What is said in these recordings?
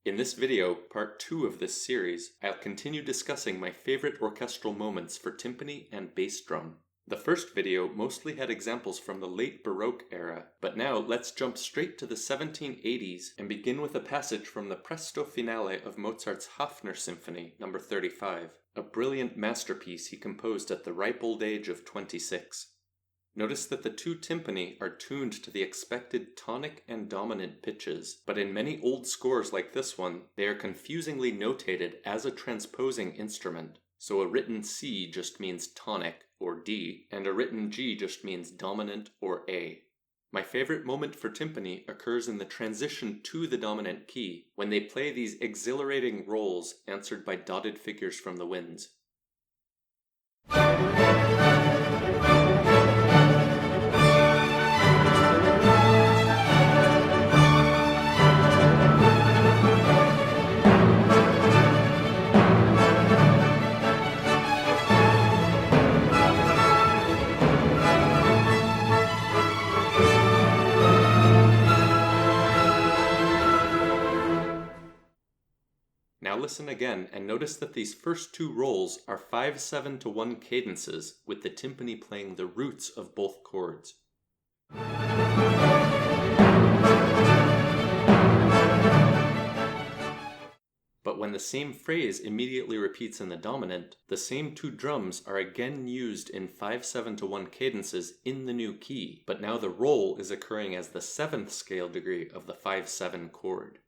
In this video, part 2 of this series, I'll continue discussing my favorite orchestral moments for timpani and bass drum. The first video mostly had examples from the late Baroque era, but now let's jump straight to the 1780s and begin with a passage from the Presto Finale of Mozart's Hafner Symphony, No. 35, a brilliant masterpiece he composed at the ripe old age of 26. Notice that the two timpani are tuned to the expected tonic and dominant pitches, but in many old scores like this one, they are confusingly notated as a transposing instrument. So a written C just means tonic, or D, and a written G just means dominant, or A. My favorite moment for timpani occurs in the transition to the dominant key, when they play these exhilarating rolls answered by dotted figures from the winds. Now listen again and notice that these first two rolls are 5/7-1 cadences, with the timpani playing the roots of both chords. But when the same phrase immediately repeats in the dominant, the same two drums are again used in 5/7-1 cadences in the new key, but now the roll is occurring as the 7th scale degree of the 5/7 chord.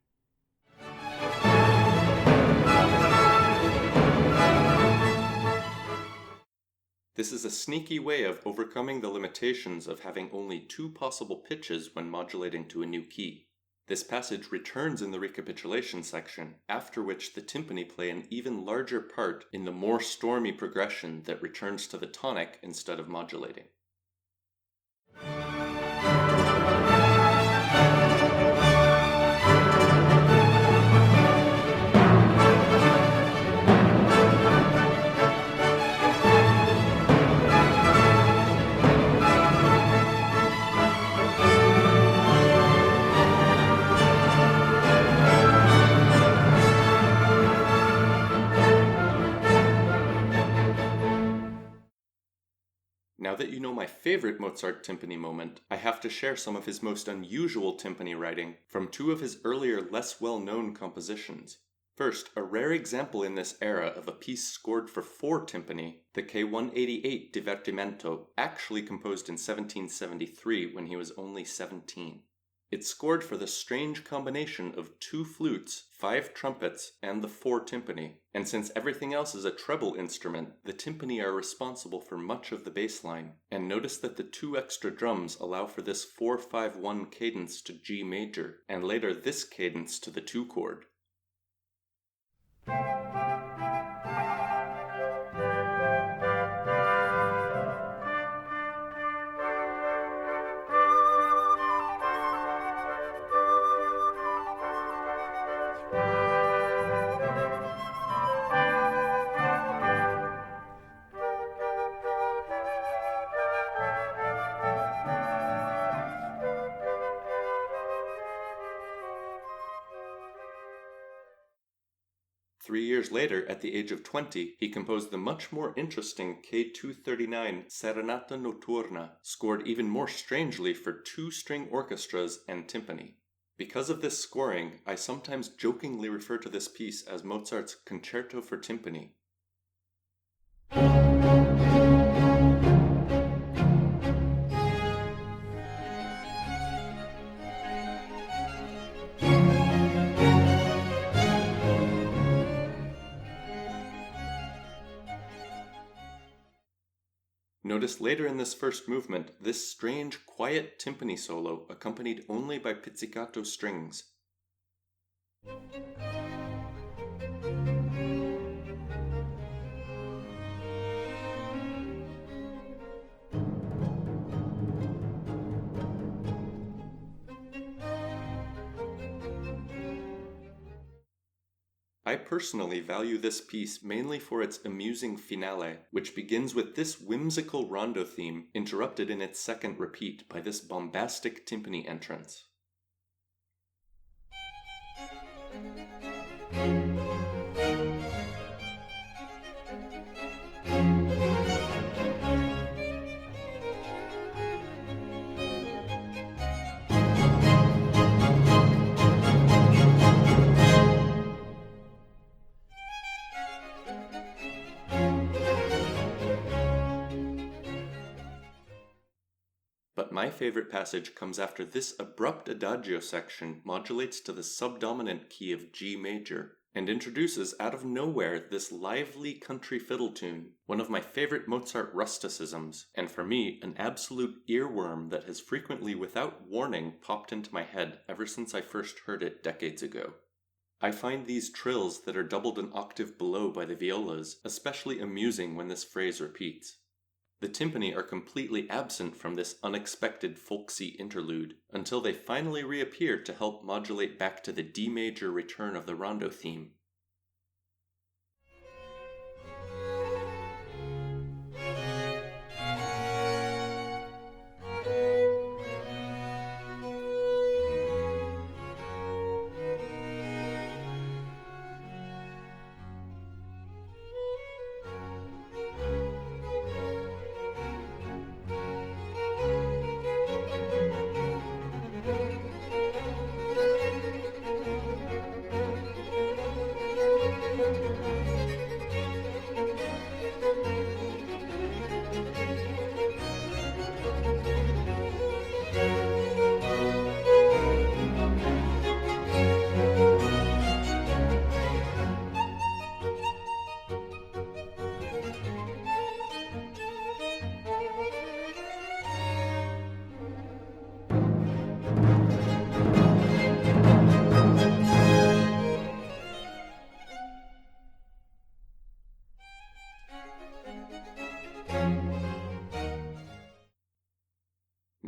This is a sneaky way of overcoming the limitations of having only two possible pitches when modulating to a new key. This passage returns in the recapitulation section, after which the timpani play an even larger part in the more stormy progression that returns to the tonic instead of modulating. Now that you know my favorite Mozart timpani moment, I have to share some of his most unusual timpani writing from two of his earlier less well-known compositions. First, a rare example in this era of a piece scored for 4 timpani, the K188 Divertimento, actually composed in 1773 when he was only 17. It's scored for the strange combination of 2 flutes, 5 trumpets, and the 4 timpani, and since everything else is a treble instrument, the timpani are responsible for much of the bass line. And notice that the 2 extra drums allow for this 4/5-1 cadence to G major, and later this cadence to the 2 chord. Three years later, at the age of 20, he composed the much more interesting K239 Serenata Notturna, scored even more strangely for 2-string orchestras and timpani. Because of this scoring, I sometimes jokingly refer to this piece as Mozart's Concerto for Timpani. Notice later in this first movement, this strange, quiet timpani solo accompanied only by pizzicato strings. I personally value this piece mainly for its amusing finale, which begins with this whimsical rondo theme interrupted in its second repeat by this bombastic timpani entrance. But my favorite passage comes after this abrupt adagio section modulates to the subdominant key of G major, and introduces out of nowhere this lively country fiddle tune, one of my favorite Mozart rusticisms, and for me an absolute earworm that has frequently without warning popped into my head ever since I first heard it decades ago. I find these trills that are doubled an octave below by the violas especially amusing when this phrase repeats. The timpani are completely absent from this unexpected folksy interlude, until they finally reappear to help modulate back to the D major return of the rondo theme.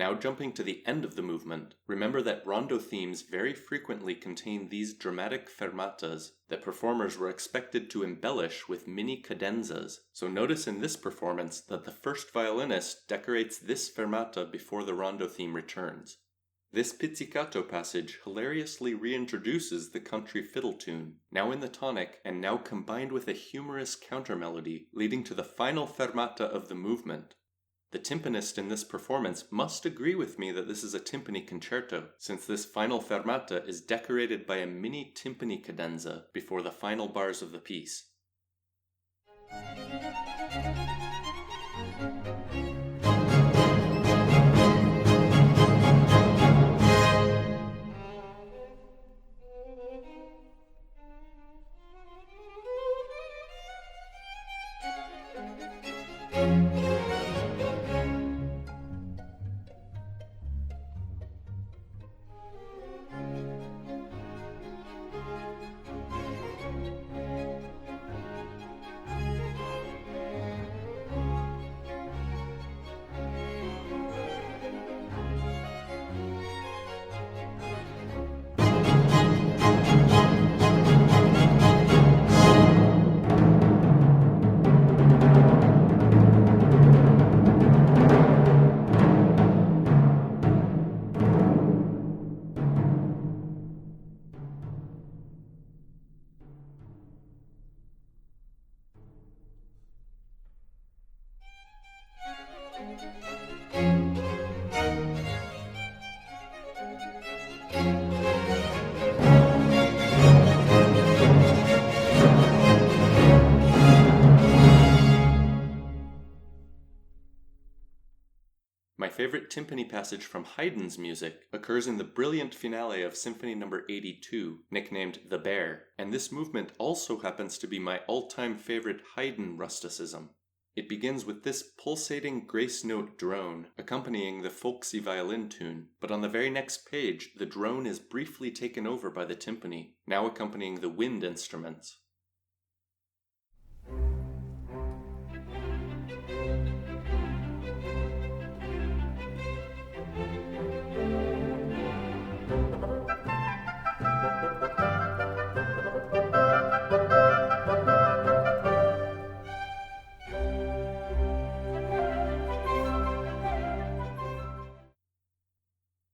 Now jumping to the end of the movement, remember that rondo themes very frequently contain these dramatic fermatas that performers were expected to embellish with mini cadenzas, so notice in this performance that the first violinist decorates this fermata before the rondo theme returns. This pizzicato passage hilariously reintroduces the country fiddle tune, now in the tonic and now combined with a humorous countermelody, leading to the final fermata of the movement. The timpanist in this performance must agree with me that this is a timpani concerto, since this final fermata is decorated by a mini timpani cadenza before the final bars of the piece. My favorite timpani passage from Haydn's music occurs in the brilliant finale of Symphony No. 82, nicknamed The Bear, and this movement also happens to be my all-time favorite Haydn rusticism. It begins with this pulsating grace note drone accompanying the folksy violin tune, but on the very next page the drone is briefly taken over by the timpani, now accompanying the wind instruments.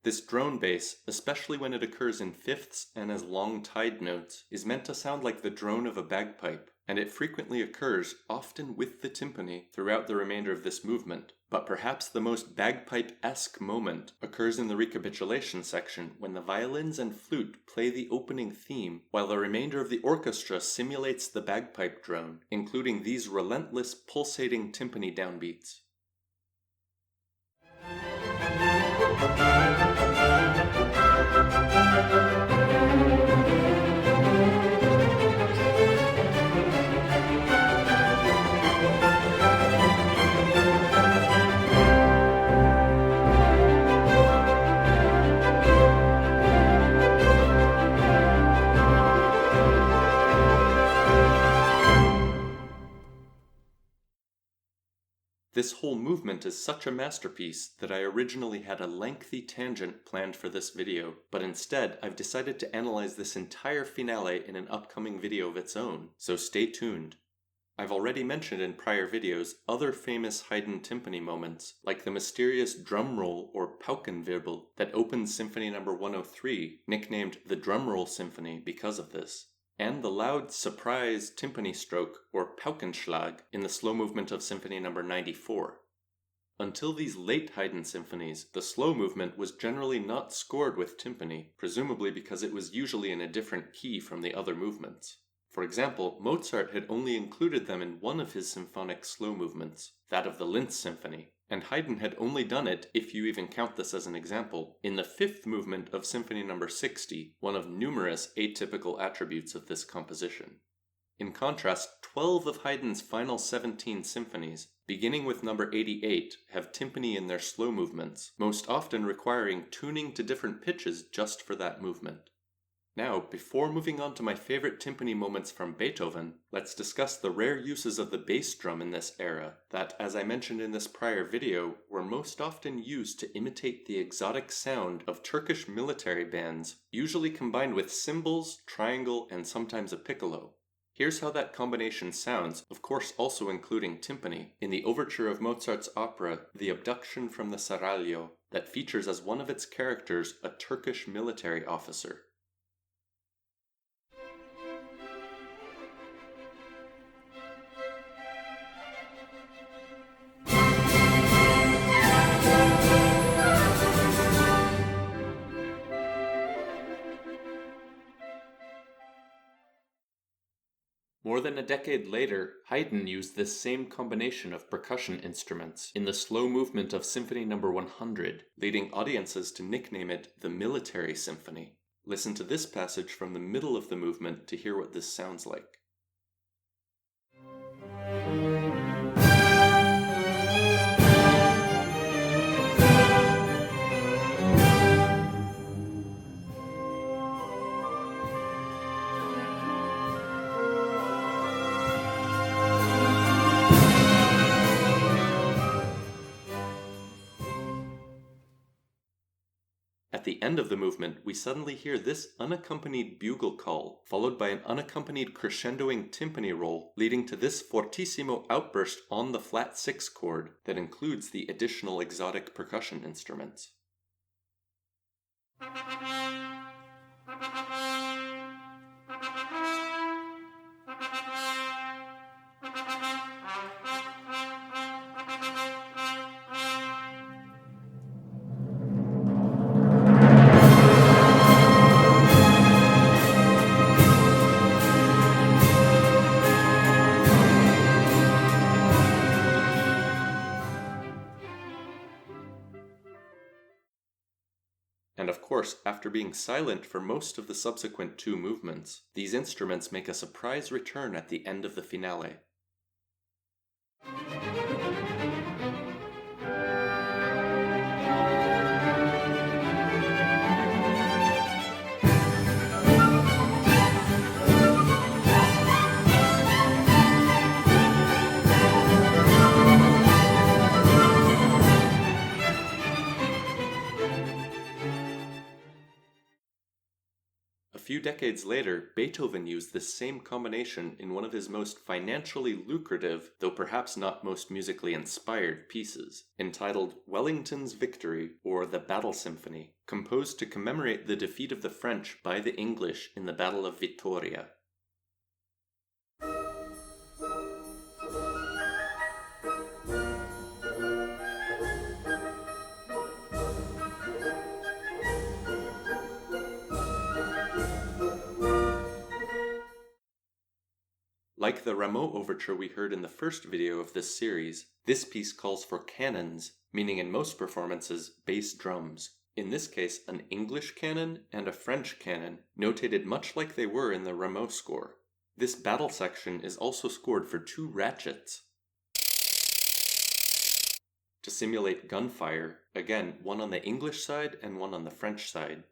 This drone bass, especially when it occurs in fifths and as long tied notes, is meant to sound like the drone of a bagpipe, and it frequently occurs, often with the timpani, throughout the remainder of this movement. But perhaps the most bagpipe-esque moment occurs in the recapitulation section when the violins and flute play the opening theme, while the remainder of the orchestra simulates the bagpipe drone, including these relentless pulsating timpani downbeats. This whole movement is such a masterpiece that I originally had a lengthy tangent planned for this video, but instead I've decided to analyze this entire finale in an upcoming video of its own, so stay tuned. I've already mentioned in prior videos other famous Haydn timpani moments, like the mysterious drum roll or Paukenwirbel that opens Symphony No. 103, nicknamed the Drumroll Symphony because of this, and the loud surprise timpani stroke or Paukenschlag in the slow movement of Symphony No. 94. Until these late Haydn symphonies, the slow movement was generally not scored with timpani, presumably because it was usually in a different key from the other movements. For example, Mozart had only included them in one of his symphonic slow movements, that of the Linz Symphony, and Haydn had only done it, if you even count this as an example, in the fifth movement of Symphony No. 60, one of numerous atypical attributes of this composition. In contrast, 12 of Haydn's final 17 symphonies, beginning with No. 88, have timpani in their slow movements, most often requiring tuning to different pitches just for that movement. Now, before moving on to my favorite timpani moments from Beethoven, let's discuss the rare uses of the bass drum in this era that, as I mentioned in this prior video, were most often used to imitate the exotic sound of Turkish military bands, usually combined with cymbals, triangle, and sometimes a piccolo. Here's how that combination sounds, of course also including timpani, in the overture of Mozart's opera The Abduction from the Seraglio, that features as one of its characters a Turkish military officer. More than a decade later, Haydn used this same combination of percussion instruments in the slow movement of Symphony No. 100, leading audiences to nickname it the Military Symphony. Listen to this passage from the middle of the movement to hear what this sounds like. At the end of the movement, we suddenly hear this unaccompanied bugle call, followed by an unaccompanied crescendoing timpani roll, leading to this fortissimo outburst on the flat 6 chord that includes the additional exotic percussion instruments. And of course, after being silent for most of the subsequent 2 movements, these instruments make a surprise return at the end of the finale. A few few decades later, Beethoven used this same combination in one of his most financially lucrative, though perhaps not most musically inspired pieces, entitled Wellington's Victory, or the Battle Symphony, composed to commemorate the defeat of the French by the English in the Battle of Vittoria. Like the Rameau overture we heard in the first video of this series, this piece calls for cannons, meaning in most performances, bass drums. In this case, an English cannon and a French cannon, notated much like they were in the Rameau score. This battle section is also scored for 2 ratchets to simulate gunfire, again, one on the English side and one on the French side.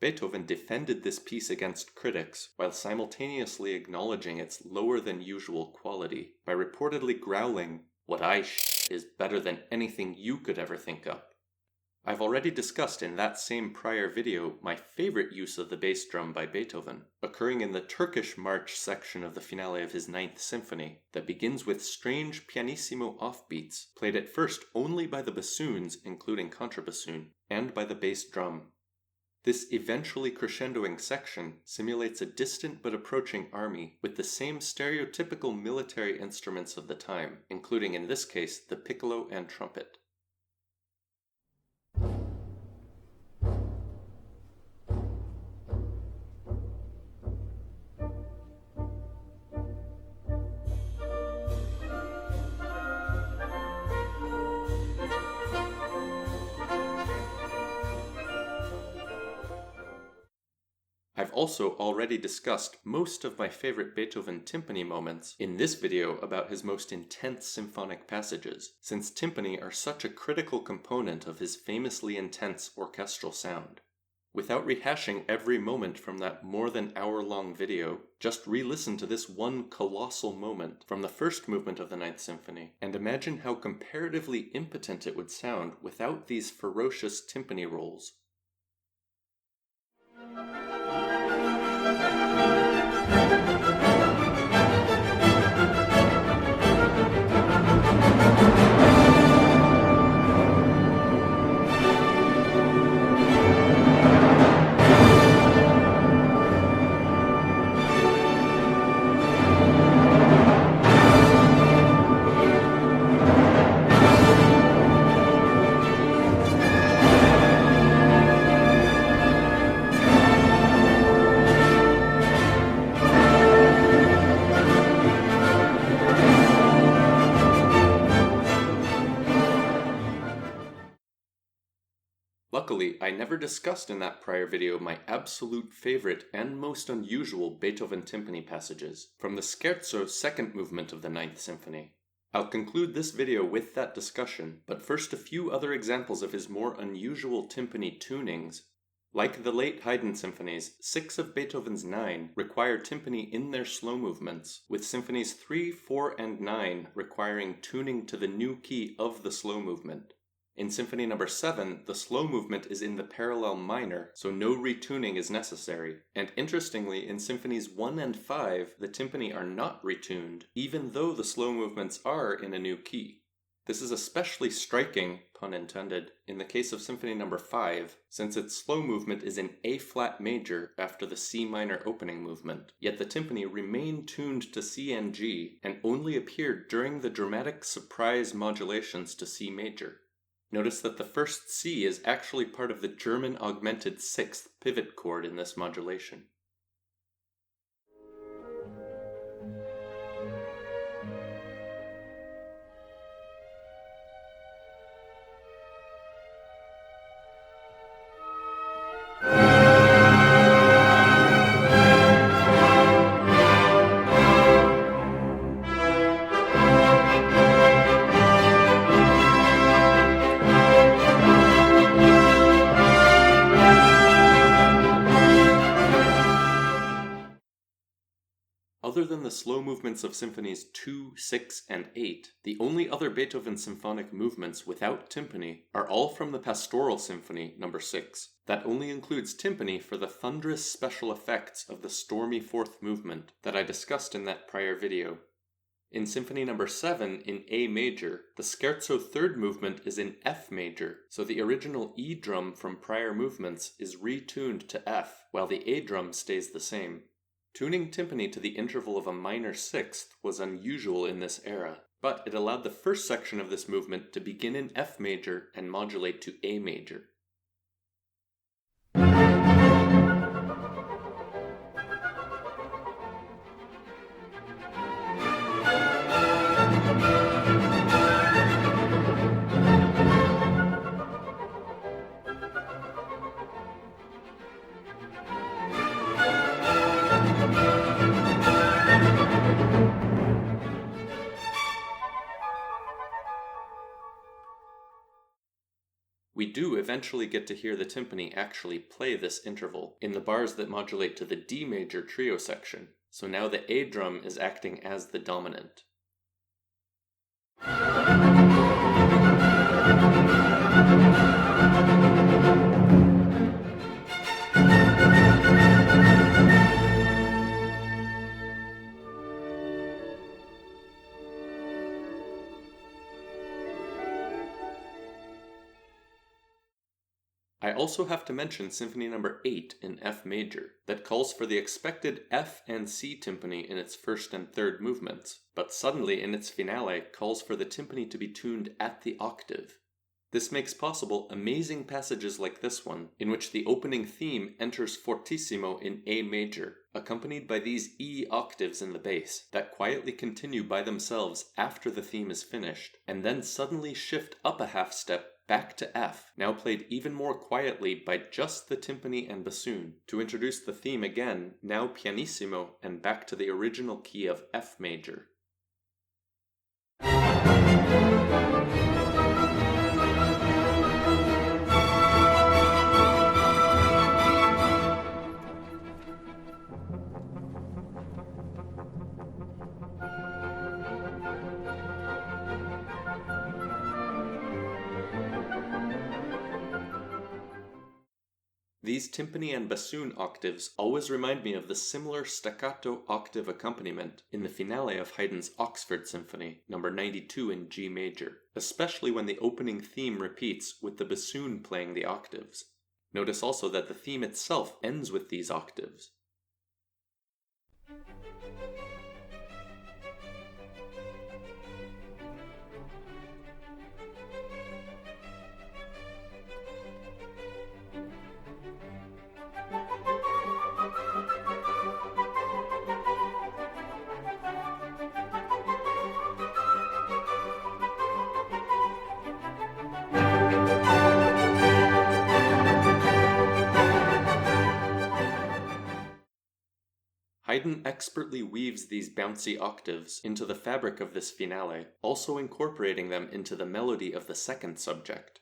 Beethoven defended this piece against critics while simultaneously acknowledging its lower than usual quality by reportedly growling, "What I is better than anything you could ever think up." I've already discussed in that same prior video my favorite use of the bass drum by Beethoven, occurring in the Turkish March section of the finale of his Ninth Symphony, that begins with strange pianissimo offbeats, played at first only by the bassoons, including contrabassoon, and by the bass drum. This eventually crescendoing section simulates a distant but approaching army with the same stereotypical military instruments of the time, including in this case the piccolo and trumpet. I've also already discussed most of my favorite Beethoven timpani moments in this video about his most intense symphonic passages, since timpani are such a critical component of his famously intense orchestral sound. Without rehashing every moment from that more than hour-long video, just re-listen to this one colossal moment from the first movement of the Ninth Symphony, and imagine how comparatively impotent it would sound without these ferocious timpani rolls. Luckily, I never discussed in that prior video my absolute favorite and most unusual Beethoven timpani passages from the Scherzo second movement of the Ninth Symphony. I'll conclude this video with that discussion, but first a few other examples of his more unusual timpani tunings. Like the late Haydn symphonies, 6 of Beethoven's 9 require timpani in their slow movements, with symphonies 3, 4, and 9 requiring tuning to the new key of the slow movement. In Symphony No. 7, the slow movement is in the parallel minor, so no retuning is necessary. And interestingly, in Symphonies 1 and 5, the timpani are not retuned, even though the slow movements are in a new key. This is especially striking, pun intended, in the case of Symphony No. 5, since its slow movement is in A-flat major after the C minor opening movement, yet the timpani remain tuned to C and G, and only appear during the dramatic surprise modulations to C major. Notice that the first C is actually part of the German augmented 6th pivot chord in this modulation. Other than the slow movements of symphonies 2, 6, and 8, the only other Beethoven symphonic movements without timpani are all from the Pastoral Symphony No. 6. That only includes timpani for the thunderous special effects of the stormy fourth movement that I discussed in that prior video. In Symphony No. 7 in A major, the scherzo third movement is in F major, so the original E drum from prior movements is retuned to F, while the A drum stays the same. Tuning timpani to the interval of a minor sixth was unusual in this era, but it allowed the first section of this movement to begin in F major and modulate to A major. We do eventually get to hear the timpani actually play this interval in the bars that modulate to the D major trio section, so now the A drum is acting as the dominant. I also have to mention Symphony No. 8 in F major, that calls for the expected F and C timpani in its first and third movements, but suddenly in its finale calls for the timpani to be tuned at the octave. This makes possible amazing passages like this one, in which the opening theme enters fortissimo in A major, accompanied by these E octaves in the bass, that quietly continue by themselves after the theme is finished, and then suddenly shift up a half step back to F, now played even more quietly by just the timpani and bassoon, to introduce the theme again, now pianissimo and back to the original key of F major. These timpani and bassoon octaves always remind me of the similar staccato octave accompaniment in the finale of Haydn's Oxford Symphony, No. 92 in G major, especially when the opening theme repeats with the bassoon playing the octaves. Notice also that the theme itself ends with these octaves. Haydn expertly weaves these bouncy octaves into the fabric of this finale, also incorporating them into the melody of the second subject.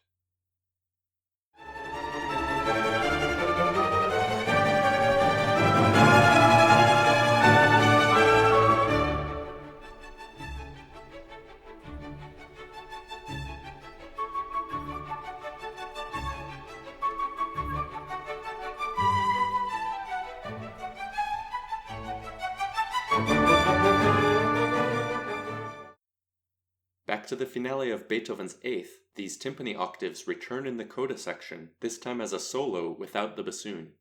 Back to the finale of Beethoven's Eighth, these timpani octaves return in the coda section, this time as a solo without the bassoon.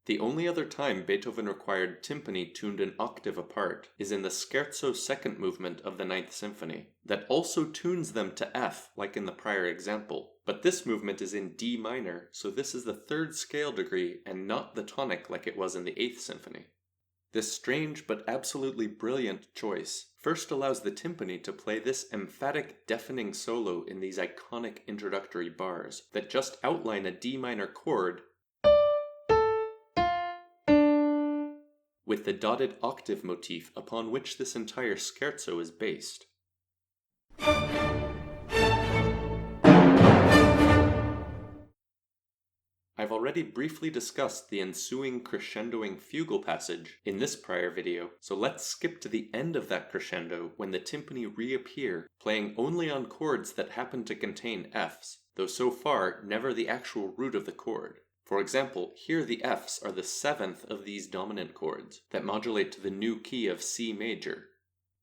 The only other time Beethoven required timpani tuned an octave apart is in the Scherzo second movement of the Ninth Symphony, that also tunes them to F like in the prior example, but this movement is in D minor, so this is the third scale degree and not the tonic like it was in the Eighth Symphony. This strange but absolutely brilliant choice first allows the timpani to play this emphatic, deafening solo in these iconic introductory bars that just outline a D minor chord with the dotted octave motif upon which this entire scherzo is based. I've already briefly discussed the ensuing crescendoing fugal passage in this prior video, so let's skip to the end of that crescendo when the timpani reappear, playing only on chords that happen to contain Fs, though so far never the actual root of the chord. For example, here the Fs are the seventh of these dominant chords that modulate to the new key of C major.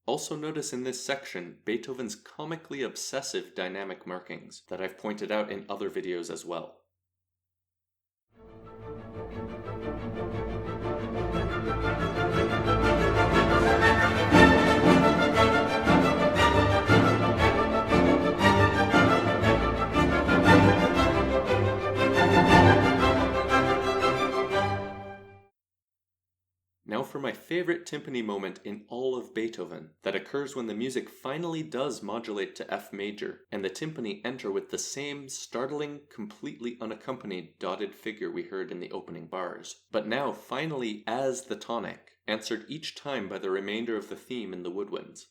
Also notice in this section Beethoven's comically obsessive dynamic markings that I've pointed out in other videos as well. Now for my favorite timpani moment in all of Beethoven, that occurs when the music finally does modulate to F major, and the timpani enter with the same startling, completely unaccompanied dotted figure we heard in the opening bars, but now finally as the tonic, answered each time by the remainder of the theme in the woodwinds.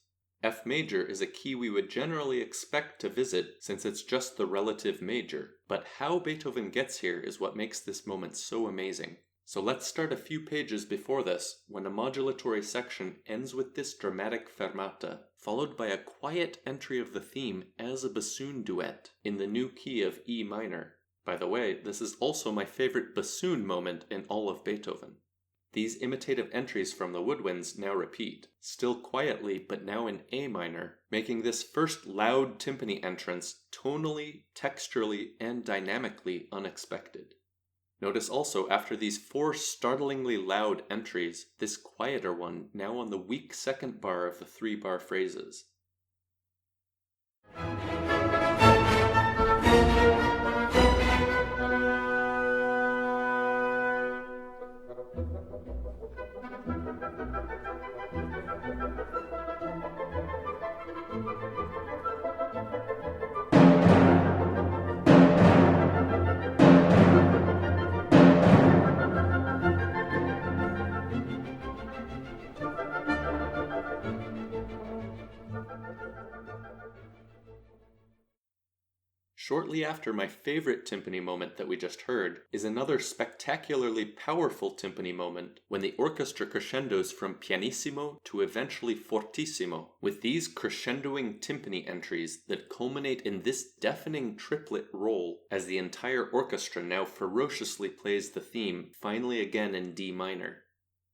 F major is a key we would generally expect to visit since it's just the relative major, but how Beethoven gets here is what makes this moment so amazing. So let's start a few pages before this, when a modulatory section ends with this dramatic fermata, followed by a quiet entry of the theme as a bassoon duet in the new key of E minor. By the way, this is also my favorite bassoon moment in all of Beethoven. These imitative entries from the woodwinds now repeat, still quietly but now in A minor, making this first loud timpani entrance tonally, texturally, and dynamically unexpected. Notice also after these four startlingly loud entries, this quieter one now on the weak second bar of the 3-bar phrases. Shortly after my favorite timpani moment that we just heard is another spectacularly powerful timpani moment when the orchestra crescendos from pianissimo to eventually fortissimo, with these crescendoing timpani entries that culminate in this deafening triplet roll as the entire orchestra now ferociously plays the theme, finally again in D minor.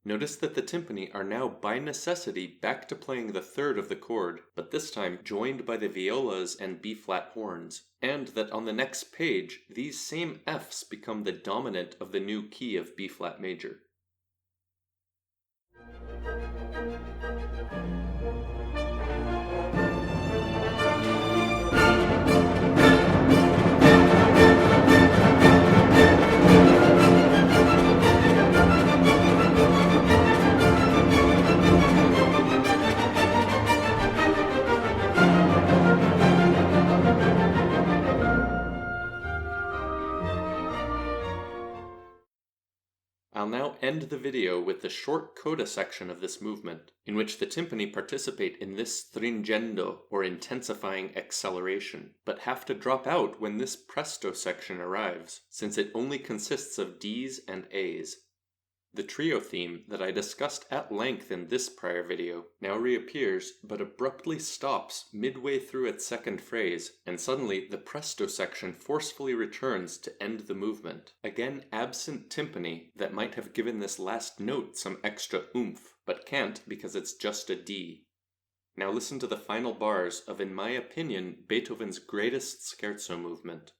Notice that the timpani are now by necessity back to playing the third of the chord, but this time joined by the violas and B-flat horns, and that on the next page, these same Fs become the dominant of the new key of B-flat major. I'll now end the video with the short coda section of this movement, in which the timpani participate in this stringendo, or intensifying acceleration, but have to drop out when this presto section arrives, since it only consists of Ds and As. The trio theme that I discussed at length in this prior video now reappears, but abruptly stops midway through its second phrase, and suddenly the presto section forcefully returns to end the movement, again absent timpani that might have given this last note some extra oomph, but can't because it's just a D. Now listen to the final bars of, in my opinion, Beethoven's greatest scherzo movement.